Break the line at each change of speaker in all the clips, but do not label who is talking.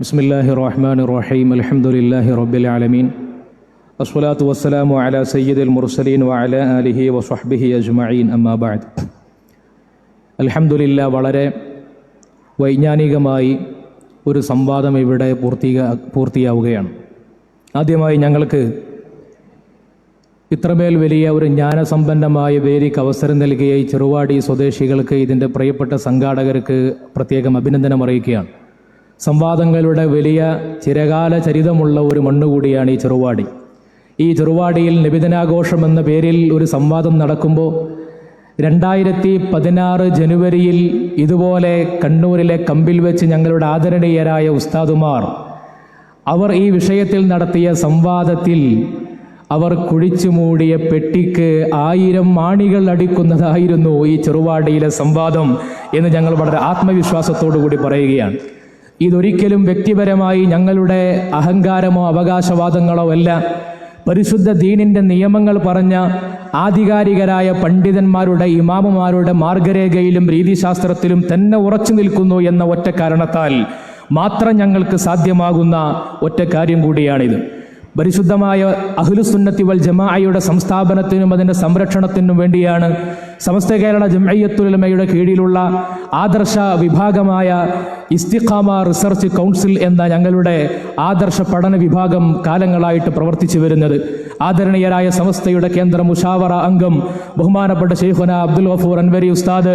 ബിസ്മില്ലാഹിർ റഹ്മാനിർ റഹീം. അൽഹംദുലില്ലാഹി റബ്ബിൽ ആലമീൻ. അസ്സലാത്തു വസ്സലാമു അലാ സയ്യിദിൽ മുർസലീൻ വഅലാ ആലിഹി വസ്വഹ്ബിഹി അജ്മഈൻ. അമ്മാ ബഅദ്. അൽഹംദുലില്ലാഹ്, വളരെ വൈജ്ഞാനികമായി ഒരു സംവാദം ഇവിടെ പൂർത്തിയാവുകയാണ്. ആദ്യമായി ഞങ്ങൾക്ക് ഇത്രമേൽ വലിയ ഒരു ജ്ഞാനസമ്പന്നമായ വേദിക്ക് അവസരം നൽകിയ ഈ ചെറുവാടി സ്വദേശികൾക്ക്, ഇതിൻ്റെ പ്രിയപ്പെട്ട സംഘാടകർക്ക് പ്രത്യേകം അഭിനന്ദനം അറിയിക്കുകയാണ്. സംവാദങ്ങളുടെ വലിയ ചിരകാല ചരിതമുള്ള ഒരു മണ്ണുകൂടിയാണ് ഈ ചെറുവാടി. ഈ ചെറുവാടിയിൽ നബിദിനാഘോഷം എന്ന പേരിൽ ഒരു സംവാദം നടക്കുമ്പോൾ 2016 ജനുവരിയിൽ ഇതുപോലെ കണ്ണൂരിലെ കമ്പിൽ വെച്ച് ഞങ്ങളുടെ ആദരണീയരായ ഉസ്താദുമാർ അവർ ഈ വിഷയത്തിൽ നടത്തിയ സംവാദത്തിൽ അവർ കുഴിച്ചു മൂടിയ പെട്ടിക്ക് 1000 ആണികൾ അടിക്കുന്നതായിരുന്നു ഈ ചെറുവാടിയിലെ സംവാദം എന്ന് ഞങ്ങൾ വളരെ ആത്മവിശ്വാസത്തോടു കൂടി പറയുകയാണ്. ഇതൊരിക്കലും വ്യക്തിപരമായി ഞങ്ങളുടെ അഹങ്കാരമോ അവകാശവാദങ്ങളോ അല്ല. പരിശുദ്ധ ദീനിൻ്റെ നിയമങ്ങൾ പറഞ്ഞ ആധികാരികരായ പണ്ഡിതന്മാരുടെ, ഇമാമുമാരുടെ മാർഗരേഖയിലും രീതിശാസ്ത്രത്തിലും തന്നെ ഉറച്ചു നിൽക്കുന്നു എന്ന ഒറ്റ കാരണത്താൽ മാത്രം ഞങ്ങൾക്ക് സാധ്യമാകുന്ന ഒറ്റ കാര്യം കൂടിയാണിത്. പരിശുദ്ധമായ അഹ്ലുസുന്നത്തി വൽ ജമാഅയുടെ സംസ്ഥാപനത്തിനും അതിൻ്റെ സംരക്ഷണത്തിനും വേണ്ടിയാണ് സമസ്ത കേരള ജംഇയ്യത്തുൽ ഉലമയുടെ കീഴിലുള്ള ആദർശ വിഭാഗമായ ഇസ്തിഖാമ റിസർച്ച് കൗൺസിൽ എന്ന ഞങ്ങളുടെ ആദർശ പഠന വിഭാഗം കാലങ്ങളായിട്ട് പ്രവർത്തിച്ചു വരുന്നത്. ആദരണീയരായ സമസ്തയുടെ കേന്ദ്ര മുഷാവറ അംഗം ബഹുമാനപ്പെട്ട ശൈഖുന അബ്ദുൽ ഗഫൂർ അൻവരി ഉസ്താദ്,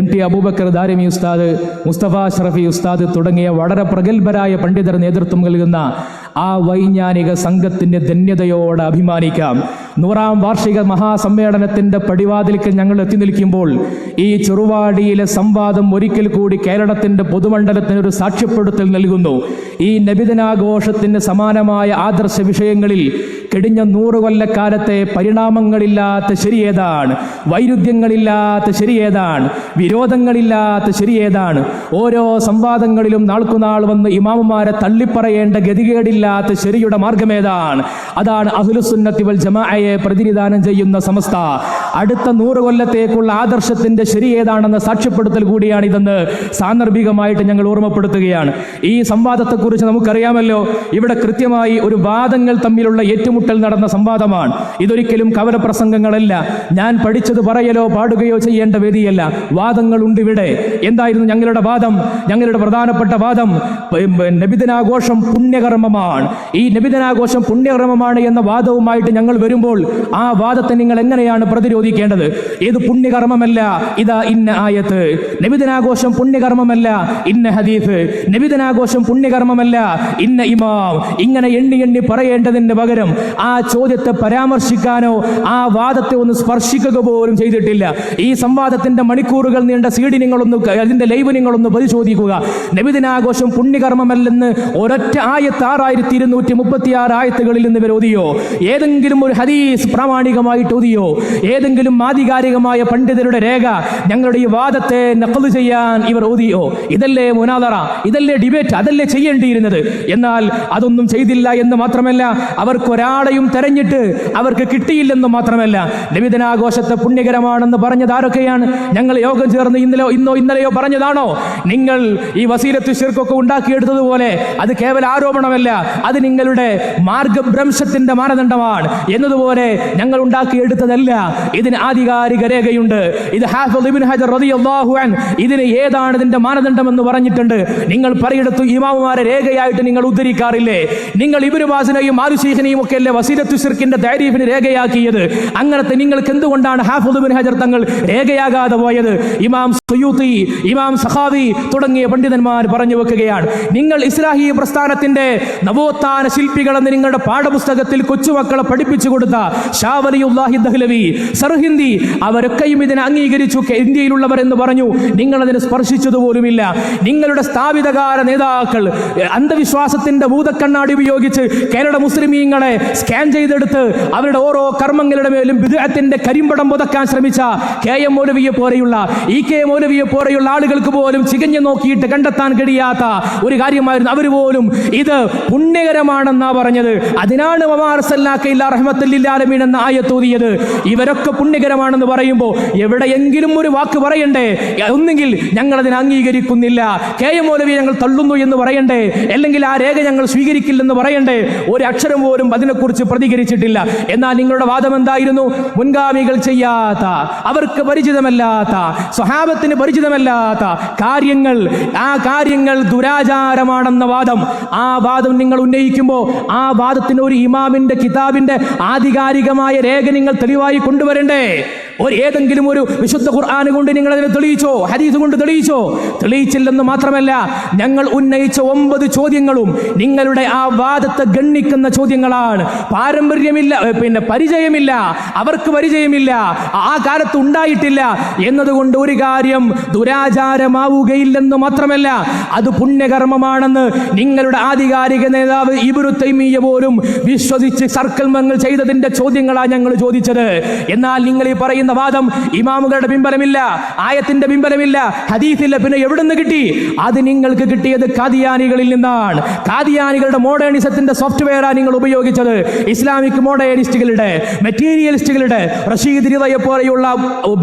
MT അബൂബക്കർ ദാരിമി ഉസ്താദ്, മുസ്തഫ അഷ്റഫി ഉസ്താദ് തുടങ്ങിയ വളരെ പ്രഗത്ഭരായ പണ്ഡിതർ നേതൃത്വം നൽകുന്ന ആ വൈജ്ഞാനിക സംഘത്തിൻ്റെ ധന്യതയോടെ അഭിമാനിക്കാം. 100ാം വാർഷിക മഹാസമ്മേളനത്തിൻ്റെ പടിവാതിൽക്ക് ഞങ്ങൾ എത്തി നിൽക്കുമ്പോൾ ഈ ചെറുവാടിയിലെ സംവാദം ഒരിക്കൽ കൂടി കേരളത്തിൻ്റെ പൊതുമണ്ഡലത്തിന് ഒരു സാക്ഷ്യപ്പെടുത്തൽ നൽകുന്നു. ഈ നബിദിനാഘോഷത്തിന് സമാനമായ ആദർശ വിഷയങ്ങളിൽ കഴിഞ്ഞ 100 കൊല്ലക്കാലത്തെ പരിണാമങ്ങളില്ലാത്ത ശരിയേതാണ്, വൈരുദ്ധ്യങ്ങളില്ലാത്ത ശരിയേതാണ്, വിരോധങ്ങളില്ലാത്ത ശരിയേതാണ്, ഓരോ സംവാദങ്ങളിലും നാൾക്കുനാൾ വന്ന് ഇമാമുമാരെ തള്ളിപ്പറയേണ്ട ഗതികേടില്ലാത്ത ശരിയുടെ മാർഗമേതാണ്? അതാണ് അഹ്ലുസുന്നത്തി വൽ ജമാഅയെ പ്രതിനിധാനം ചെയ്യുന്ന സമസ്ത. അടുത്ത 100 കൊല്ലത്തേക്കുള്ള ആദർശത്തിന്റെ ശരി ഏതാണെന്ന സാക്ഷ്യപ്പെടുത്തൽ കൂടിയാണിതെന്ന് സാന്ദർഭികമായിട്ട് ഞങ്ങൾ ഓർമ്മപ്പെടുത്തുകയാണ്. ഈ സംവാദത്തെക്കുറിച്ച് നമുക്കറിയാമല്ലോ, ഇവിടെ കൃത്യമായി ഒരു വാദങ്ങൾ തമ്മിലുള്ള ഏറ്റുമുട്ടൽ നടന്ന സംവാദമാണ്. ഇതൊരിക്കലും കവലപ്രസംഗങ്ങളല്ല, ഞാൻ പഠിച്ചത് പറയലോ പാടുകയോ ചെയ്യേണ്ട വേദിയല്ല. വാദങ്ങളുണ്ട് ഇവിടെ. എന്തായിരുന്നു ഞങ്ങളുടെ വാദം? ഞങ്ങളുടെ പ്രധാനപ്പെട്ട വാദം നബിദിനാഘോഷം പുണ്യകർമ്മമാണ്. ഈ നബിദിനാഘോഷം പുണ്യകർമ്മമാണ് എന്ന വാദവുമായിട്ട് ഞങ്ങൾ വരുമ്പോൾ ആ വാദത്തെ നിങ്ങൾ എങ്ങനെയാണ് പ്രതിരോധിക്കേണ്ടത്? ഏത് പുണ്യകർമ്മമല്ല, ഇതാ ഇന്ന ആയത്ത്. നബിദിനാഘോഷം പുണ്യകർമ്മമല്ല, ഇന്ന ഹദീഫ്. നബിദിനാഘോഷം പുണ്യകർമ്മമല്ല, ഇന്ന ഇമാം. ഇങ്ങനെ എണ്ണി എണ്ണി പറയേണ്ടതിന് പകരം ആ ചോദ്യത്തെ പരാമർശിക്കാനോ ആ വാദത്തെ ഒന്ന് സ്പർശിക്കുക പോലും ചെയ്തിട്ടില്ല. ഈ സംവാദത്തിന്റെ മണിക്കൂറുകൾ നീണ്ട CD നിങ്ങളൊന്ന്, അതിന്റെ ലൈവ് നിങ്ങളൊന്ന് പരിശോധിക്കുക. നബിദിനാഘോഷം പുണ്യകർമ്മമല്ലെന്ന് ഒരൊറ്റ ആയത്ത് 6236 ആയത്തുകളിൽ നിന്ന് ഇവർ ഓതിയോ? ഏതെങ്കിലും ഒരു ഹദീസ് പ്രാമാണികമായിട്ട് ഓതിയോ? ഏതെങ്കിലും ആധികാരികമായ പണ്ഡിതരുടെ രേഖ ഞങ്ങളുടെ ഈ വാദത്തെ നഖ്ല് ചെയ്യാൻ ഇവർ ഓതിയോ? ഇതല്ലേ മുനാദറ, ഇതല്ലേ ഡിബേറ്റ്, അതല്ലേ ചെയ്യേണ്ടിയിരുന്നത്? എന്നാൽ അതൊന്നും ചെയ്തില്ല എന്ന് മാത്രമല്ല, അവർക്കൊരാളെയും തെരഞ്ഞിട്ട് അവർക്ക് കിട്ടിയില്ലെന്ന് മാത്രമല്ല, നബിദിനാഘോഷത്തെ പുണ്യകരമാണെന്ന് പറഞ്ഞത് ആരൊക്കെയാണ്? ഞങ്ങൾ യോഗം ചേർന്ന് ഇന്നലെയോ പറഞ്ഞതാണോ? നിങ്ങൾ ഈ വസീലത്ത് ശിർക്കൊക്കെ ഉണ്ടാക്കിയെടുത്തതുപോലെ അത് കേവല ആരോപണമല്ല, അത് നിങ്ങളുടെ മാർഗഭ്രംശത്തിന്റെ മാനദണ്ഡമാണ് എന്നതുപോലെ ഞങ്ങൾ ഉണ്ടാക്കിയെടുത്തതല്ല. ഇതിന് ആധികാരിക രേഖയുണ്ട്. ഇത് ഹാഫിദ് ഇബ്നു ഹജർ റളിയല്ലാഹു അൻഹു ഇതിന് ഏതാണ് ഇതിന്റെ മാനദണ്ഡം എന്ന് പറഞ്ഞിട്ടുണ്ട്. നിങ്ങൾ പറയെടുത്തു ഇമാമുമാരെ രേഖയായിട്ട് നിങ്ങൾ ഉദ്ധരിക്കാറില്ലേ? നിങ്ങൾ ഇബ്നു ബാസിനെയും ആലുശൈഖിനെയും ഒക്കെ അല്ലേ വസീലത്തു ശിർക്കിന്റെ തഅരീഫിന് രേഖയാക്കിയത്? അങ്ങനത്തെ നിങ്ങൾക്ക് എന്തുകൊണ്ടാണ് ഹാഫിദ് ഇബ്നു ഹജർ തങ്ങൾ രേഖയാകാതെ പോയത്? ഇമാം സുയൂത്തി, ഇമാം സഖാവി തുടങ്ങിയ പണ്ഡിതന്മാർ പറഞ്ഞു വെക്കുകയാണ്. നിങ്ങൾ ഇസ്ലാഹി പ്രസ്ഥാനത്തിന്റെ നവോത്ഥാന ശില്പികളെന്ന് നിങ്ങളുടെ പാഠപുസ്തകത്തിൽ കൊച്ചുമക്കളെ പഠിപ്പിച്ചു കൊടുത്ത ഷാ വലിയുല്ലാഹി ദഹ്ലവി, സർഹിന്ദി, അവരൊക്കെയും ഇതിനെ അംഗീകരിച്ചു, ഇന്ത്യയിലുള്ളവർ എന്ന് പറഞ്ഞു. നിങ്ങൾ അതിനെ സ്പർശിച്ചതുപോലുമില്ല. നിങ്ങളുടെ സ്ഥാപിതകാല നേതാക്കൾ അന്ധവിശ്വാസത്തിന്റെ ഭൂതക്കണ്ണാടി ഉപയോഗിച്ച് കേരള മുസ്ലിമീങ്ങളെ സ്കാൻ ചെയ്തെടുത്ത് അവരുടെ ഓരോ കർമ്മങ്ങളുടെ മേലും ബിദ്അത്തിന്റെ കരിമ്പടം പുതക്കാൻ ശ്രമിച്ച KM മൗലവിയെ പോലെയുള്ള, EK മൗലവിയെ പോലെയുള്ള ആളുകൾക്ക് പോലും ചികഞ്ഞു നോക്കിയിട്ട് കണ്ടെത്താൻ കഴിയാത്ത ഒരു കാര്യമായിരുന്നു. അവർ പോലും ഇത് പുണ്യകരമാണെന്നാ പറഞ്ഞത്. അതിനാണ് വമാ അർസൽനാക ഇല്ലാ റഹ്മത്തൽ ലിൽ റഹ്മത്തുൽ ആലമീൻ എന്ന ആയത്തോതിയത്. ഇവരൊക്കെ പുണ്യകരമാണെന്ന് പറയുമ്പോൾ എവിടെയെങ്കിലും ഒരു വാക്ക് പറയണ്ടേ? ഒന്നെങ്കിൽ ഞങ്ങൾ അതിനെ അംഗീകരിക്കുന്നില്ല, KM മൗലവിയെ ഞങ്ങൾ തള്ളുന്നു എന്ന് പറയണ്ടേ, അല്ലെങ്കിൽ ആ രേഖ ഞങ്ങൾ സ്വീകരിക്കില്ലെന്ന് പറയണ്ടേ? ഒരു അക്ഷരം പോലും അതിനെക്കുറിച്ച് പ്രതികരിച്ചിട്ടില്ല. എന്നാൽ നിങ്ങളുടെ വാദം എന്തായിരുന്നു? മുൻഗാമികൾ ചെയ്യാത്ത, അവർക്ക് പരിചിതമല്ലാത്ത, സ്വഹാബത്തിന് പരിചിതമല്ലാത്ത കാര്യങ്ങൾ, ആ കാര്യങ്ങൾ ദുരാചാരമാണെന്ന വാദം. ആ വാദം നിങ്ങൾ ഉന്നയിക്കുമ്പോൾ ആ വാദത്തിന് ഒരു ഇമാമിന്റെ കിതാബിന്റെ ആധികാരികമായ രേഖ നിങ്ങൾ തെളിവായി കൊണ്ടുവരണ്ടേ? ഏതെങ്കിലും ഒരു വിശുദ്ധ ഖുർആൻ കൊണ്ട് നിങ്ങൾ അതിനെ തെളിയിച്ചോ? ഹദീസ് കൊണ്ട് തെളിയിച്ചോ? തെളിയിച്ചില്ലെന്ന് മാത്രമല്ല, ഞങ്ങൾ ഉന്നയിച്ച 9 ചോദ്യങ്ങളും നിങ്ങളുടെ ആ വാദത്തെ ഗണ്ണിക്കുന്ന ചോദ്യങ്ങളാണ്. പാരമ്പര്യമില്ല, പരിചയമില്ല, അവർക്ക് പരിചയമില്ല, ആ കാലത്ത് ഉണ്ടായിട്ടില്ല എന്നതുകൊണ്ട് ഒരു കാര്യം ദുരാചാരമാവുകയില്ലെന്ന് മാത്രമല്ല, അത് പുണ്യകർമ്മമാണെന്ന് നിങ്ങളുടെ ആധികാരിക നേതാവ് ഇബ്നു തൈമിയ്യ പോലും വിശ്വസിച്ച് സർക്കൽമങ്ങൾ ചെയ്തതിന്റെ ചോദ്യങ്ങളാണ് ഞങ്ങൾ ചോദിച്ചത്. എന്നാൽ നിങ്ങൾ ഈ പറയുന്ന വാദം ഇമാമുകളുടെ പിൻബലമില്ല, ആയത്തിന്റെ പിൻബലമില്ല, ഹദീസില്ല, പിന്നെ എവിടുന്ന് കിട്ടി? അത് നിങ്ങൾക്ക് കിട്ടിയത് ഖാദിയാനികളിൽ നിന്നാണ്. ഖാദിയാനികളുടെ മോഡേണിസത്തിന്റെ സോഫ്റ്റ്വെയറാണ് നിങ്ങൾ ഉപയോഗിച്ചത്. ഇസ്ലാമിക് മോഡേണിസ്റ്റുകളുടെ, മെറ്റീരിയലിസ്റ്റുകളുടെ, റഷീദ് റിളയെ പോലെയുള്ള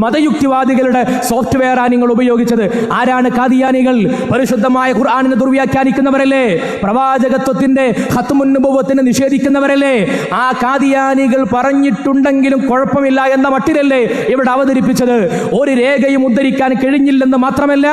മതയുക്തിവാദികളുടെ സോഫ്റ്റ്വെയറാണ് നിങ്ങൾ ഉപയോഗിച്ചത്. ആരാണ് ഖാദിയാനികൾ? പരിശുദ്ധമായ ഖുർആനിനെ ദുർവ്യാഖ്യാനിക്കുന്നവരല്ലേ? പ്രവാചകത്വത്തിന്റെ ഖത്മുൻ നുബുവ്വത്തിനെ നിഷേധിക്കുന്നവരല്ലേ? ആ ഖാദിയാനികൾ പറഞ്ഞിട്ടുണ്ടെങ്കിലും കുഴപ്പമില്ല എന്ന മട്ടിലല്ലേ ഇവിടെ അവതരിപ്പിച്ചത്? ഒരു രേഖയും ഉദ്ധരിക്കാൻ കഴിഞ്ഞില്ലെന്ന് മാത്രമല്ല,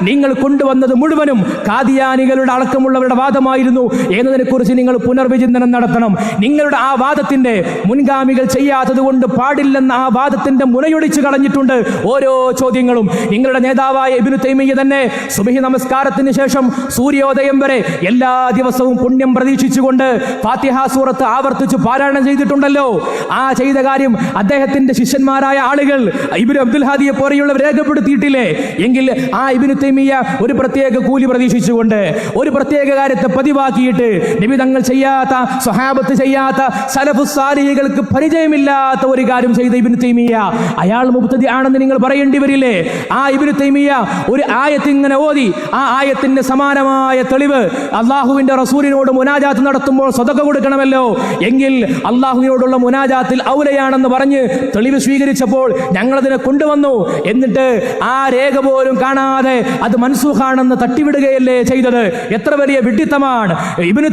നിങ്ങൾ കൊണ്ടുവന്നത് മുഴുവനും ഖാദിയാനികളുടെ അടക്കമുള്ളവരുടെ വാദമായിരുന്നു എന്നതിനെ കുറിച്ച് നിങ്ങൾ പുനർവിചിന്തനം നടത്തണം. നിങ്ങളുടെ ആ വാദത്തിന്റെ മുൻഗാമികൾ ചെയ്യാത്തത് കൊണ്ട് പാടില്ലെന്ന ആ വാദത്തിന്റെ മുനയൊടിച്ചു കളഞ്ഞിട്ടുണ്ട് ഓരോ ചോദ്യങ്ങളും. നിങ്ങളുടെ നേതാവായ ഇബ്നു തൈമിയ്യ തന്നെ സുബ്ഹി നമസ്കാരത്തിന് ശേഷം സൂര്യോദയം വരെ എല്ലാ ദിവസവും പുണ്യം പ്രതീക്ഷിച്ചുകൊണ്ട് ഫാത്തിഹ സൂറത്ത് ആവർത്തിച്ച് പാരായണം ചെയ്തിട്ടുണ്ടല്ലോ. ആ ചെയ്ത കാര്യം അദ്ദേഹത്തിന്റെ ശിഷ്യന്മാരായ ആളുകൾ ഇബ്നു അബ്ദുൽ ഹാദിയെ പോലെയുള്ളവർ രേഖപ്പെടുത്തിയിട്ടില്ലേ? എങ്കിൽ ആ ഇബ്നു തൈമിയ്യ ഒരു പ്രത്യേക കൂലി പ്രതീക്ഷിച്ചുകൊണ്ട്, ഒരു പ്രത്യേക കാര്യത്തെ പതിവാക്കിയിട്ട്, നബി തങ്ങൾ ചെയ്യാത്ത, സ്വഹാബത്ത് ചെയ്യാത്ത, സലഫുസ് സാലിഹീകൾക്ക് പരിചയമില്ലാത്ത ഒരു കാര്യം ചെയ്ത ഇബ്നു തൈമിയ്യ അയാൾ മുബ്തദി ആണെന്ന് നിങ്ങൾ പറയേണ്ടി വരില്ലേ? ആ ഇബ്നു തൈമിയ്യ ഒരു ആയത്ത് ഇങ്ങനെ ഓതി, ആ ആയത്തിന്റെ സമാനമായ തെളിവ് അള്ളാഹുവിന്റെ റസൂലിനോട് മുനാജാത്ത് നടത്തുമ്പോൾ സദഖ കൊടുക്കണമല്ലോ, എങ്കിൽ അള്ളാഹുവിനോടുള്ള മുനാജാത്തിൽ ഔലയാണെന്ന് പറഞ്ഞ് തെളിവ് സ്വീകരിച്ചപ്പോൾ ഞങ്ങളതിനെ കൊണ്ടുവന്നു. എന്നിട്ട് ആ രേഖ പോലും കാണാതെ അത് മൻസൂഖാണെന്ന് തട്ടിവിടുകയല്ലേ ചെയ്തത്? എത്ര വലിയ വിഡ്ഢിത്തമാണ്! ഇബ്നു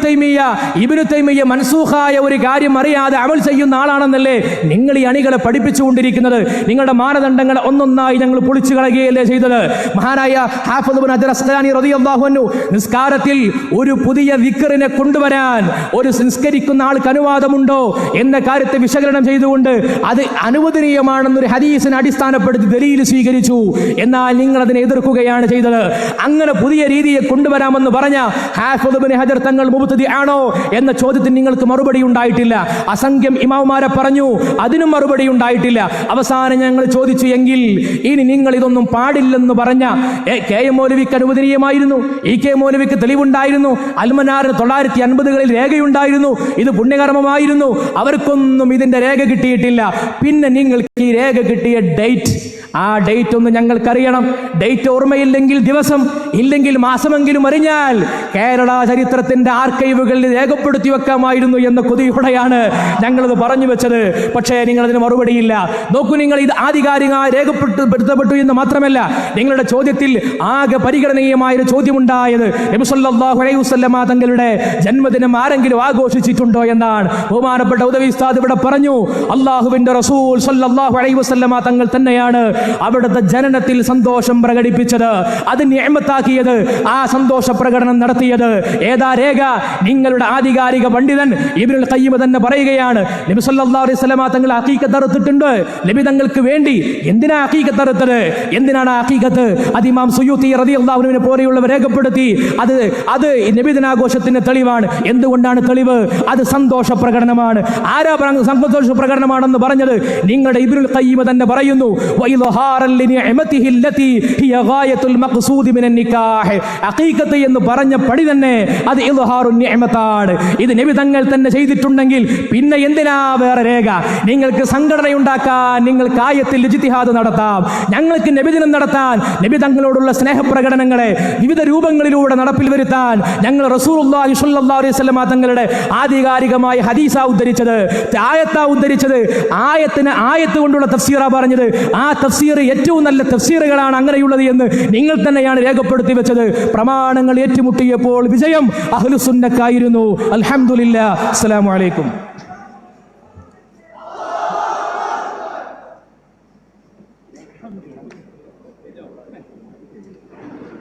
തൈമിയ്യ മൻസൂഖായ ഒരു കാര്യം അറിയാതെ അമൽ ചെയ്യുന്ന ആളാണെന്നല്ലേ നിങ്ങൾ ഈ അണികളെ പഠിപ്പിച്ചുകൊണ്ടിരിക്കുന്നത്? നിങ്ങളുടെ മാനദണ്ഡങ്ങൾ ഒന്നൊന്നായി ഞങ്ങൾ പൊളിച്ചു കളയുകയല്ലേ ചെയ്തത്? മഹാനായ ഹാഫിദ് ഇബ്നു ഹജർ അസ്ഖലാനി റളിയല്ലാഹു അൻഹു നിസ്കാരത്തിൽ ഒരു പുതിയ ദിക്റിനെ കൊണ്ടുവരാൻ ഒരു സംസ്കരിക്കുന്ന ആൾക്ക് അനുവാദമുണ്ടോ എന്ന കാര്യത്തെ വിശകലനം ചെയ്തുകൊണ്ട് അത് അനുവദനീയമാണെന്നൊരു ഹദീസിനെ അടിസ്ഥാനപ്പെടുത്തി ദലീൽ സ്വീകരിച്ചു. എന്നാൽ നിങ്ങൾ അതിനെ എതിർക്കുകയാണ് ചെയ്തത്. അങ്ങനെ പുതിയ രീതിയെ കൊണ്ടുവരാമെന്ന് പറഞ്ഞ ഹാഫിദ് ഇബ്നു ഹജർ തങ്ങൾ മുബ്തദി ആണോ എന്ന ചോദ്യത്തിന് നിങ്ങൾക്ക് മറുപടി ഉണ്ടായിട്ടില്ല. അസംഖ്യം ഇമാമുമാരെ പറഞ്ഞു, അതിനും മറുപടി ഉണ്ടായിട്ടില്ല. അവസാനം ഞങ്ങൾ ചോദിച്ചു, എങ്കിൽ ഇനി നിങ്ങൾ ഇതൊന്നും പാടില്ലെന്ന് പറഞ്ഞ KM മൗലവിക്ക് അനുവദനീയമായിരുന്നു, KM മൗലവിക്ക് തെളിവുണ്ടായിരുന്നു, അൽമനാറിന് 950കളിൽ രേഖയുണ്ടായിരുന്നു, ഇത് പുണ്യകർമ്മമായിരുന്നു, അവർക്കൊന്നും ഇതിന്റെ രേഖ കിട്ടിയിട്ടില്ല. പിന്നെ നിങ്ങൾക്ക് ഈ രേഖ കിട്ടിയ ഡേറ്റ്, ആ ഡേറ്റ് ഒന്ന് ഞങ്ങൾക്കറിയണം. ഡേറ്റ് ഓർമ്മയില്ലെങ്കിൽ ദിവസം, ഇല്ലെങ്കിൽ മാസമെങ്കിലും അറിഞ്ഞാൽ കേരള ചരിത്രത്തിന്റെ ആർക്കൈവുകളിൽ രേഖപ്പെടുത്തി വെക്കാമായിരുന്നു എന്ന കൊതിയോടെയാണ് ഞങ്ങളത് പറഞ്ഞു വെച്ചത്. പക്ഷേ നിങ്ങൾ അതിന് മറുപടിയില്ല. നോക്കൂ, നിങ്ങൾ ഇത് ആധികാരികമായി രേഖപ്പെടുത്തപ്പെട്ടു എന്ന് മാത്രമല്ല, നിങ്ങളുടെ ചോദ്യത്തിൽ ആകെ പരിഗണനീയമായ ഒരു ചോദ്യമുണ്ടായത് നബി സല്ലല്ലാഹു അലൈഹി വസല്ലമ തങ്ങളുടെ ജന്മദിനം ആരെങ്കിലും ആഘോഷിച്ചിട്ടുണ്ടോ എന്നാണ്. ബഹുമാനപ്പെട്ട ഉദവി ഉസ്താദ് ഇവിടെ പറഞ്ഞു, അള്ളാഹുവിന്റെ റസൂൽ സല്ലല്ലാഹു അലൈഹി വസല്ലമ തങ്ങൾ തന്നെയാണ് അവിടുത്തെ ജനനത്തിൽ സന്തോഷം പ്രകടിപ്പിച്ചത്, അത് നിഅമത്താക്കിയത്, ആ സന്തോഷ പ്രകടനം നടത്തിയത്. ഏതാ രേഖ? നിങ്ങളുടെ ആധികാരിക പണ്ഡിതൻ ഇബ്നുൽ ഖയ്യിം തന്നെ പറയുകയാണ്, നബി സല്ലല്ലാഹു അലൈഹി വസല്ലമ തങ്ങൾ അഖീഖത്ത് അറുത്തിട്ടുണ്ട്. നബി തങ്ങൾക്ക് വേണ്ടി എന്തിനാ അഖീഖത്ത് അറുത്തത്? എന്തിനാണ് അഖീഖത്ത്? അത് ഇമാം സുയൂത്തി റളിയല്ലാഹു അൻഹുവിനെ പോലെയുള്ളവർ രേഖപ്പെടുത്തി. അത് നബിദിനാഘോഷത്തിന്റെ തെളിവാണ്. എന്തുകൊണ്ടാണ് തെളിവ്? അത് സന്തോഷ പ്രകടനമാണ്. ആരാ സന്തോഷ പ്രകടനമാണെന്ന് പറഞ്ഞത്? നിങ്ങളുടെ ഇബ്നുൽ ഖയ്യിം തന്നെ പറയുന്നു, ഇദ്ഹാറൻ ലിനിഅമതിഹി അല്ലതി ഹിയ ഗായത്തുൽ മഖ്സൂദി മിനൻ നിക്കാഹ്. അഖീഖത്ത് എന്ന് പറഞ്ഞ പടി തന്നെ അത് ഇദ്ഹാറുൻ നിഅമത്താണ്. ഇത് നബി തങ്ങൾ തന്നെ ചെയ്തിട്ടുണ്ടെങ്കിൽ പിന്നെ എന്തിനാ വേറെ രേഖ? നിങ്ങൾക്ക് സംഘടനയുണ്ടാക്കാൻ നിങ്ങൾക്ക് ആയത്തിൽ ഇജ്തിഹാദ് നടത്താം. ഞങ്ങൾക്ക് നബിദിനം നടത്താൻ, നബി തങ്ങളോടുള്ള സ്നേഹപ്രകടനങ്ങളെ വിവിധ രൂപങ്ങളിലൂടെ നടപ്പിൽ വരുത്താൻ ഞങ്ങൾ റസൂലുള്ളാഹി സ്വല്ലല്ലാഹു അലൈഹി വസല്ലം തങ്ങളുടെ ആധികാരികമായ ഹദീസാ ഉദ്ധരിച്ചത്, ആയത്താ ഉദ്ധരിച്ചത്. ആയത്ത് കൊണ്ടുള്ള തഫ്സീറാ പറഞ്ഞത്. ആ തഫ്സീർ ഏറ്റവും നല്ല തഫ്സീറുകളാണ് അങ്ങനെയുള്ളത് എന്ന് നിങ്ങൾ തന്നെയാണ് രേഖപ്പെടുത്തി വെച്ചത്. പ്രമാണങ്ങൾ ഏറ്റുമുട്ടിയപ്പോൾ വിജയം അഹ്ലുസുന്നക്കായിരുന്നു. അൽഹംദുലില്ലാഹ്. അസ്സലാമു അലൈക്കും.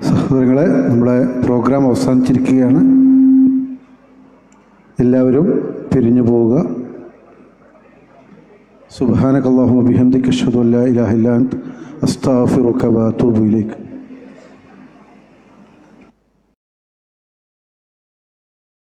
സഹോദരങ്ങളെ, നമ്മുടെ പ്രോഗ്രാം അവസാനിച്ചിരിക്കുകയാണ്. എല്ലാവരും പിരിഞ്ഞു പോവുക. സുബ്ഹാനക അല്ലാഹുമ്മ ബിഹംദിക അഷ്ഹദു അല്ലാ ഇലാഹ ഇല്ലാ അൻത അസ്തഗ്ഫിറുക വ അതൂബു ഇലൈക്.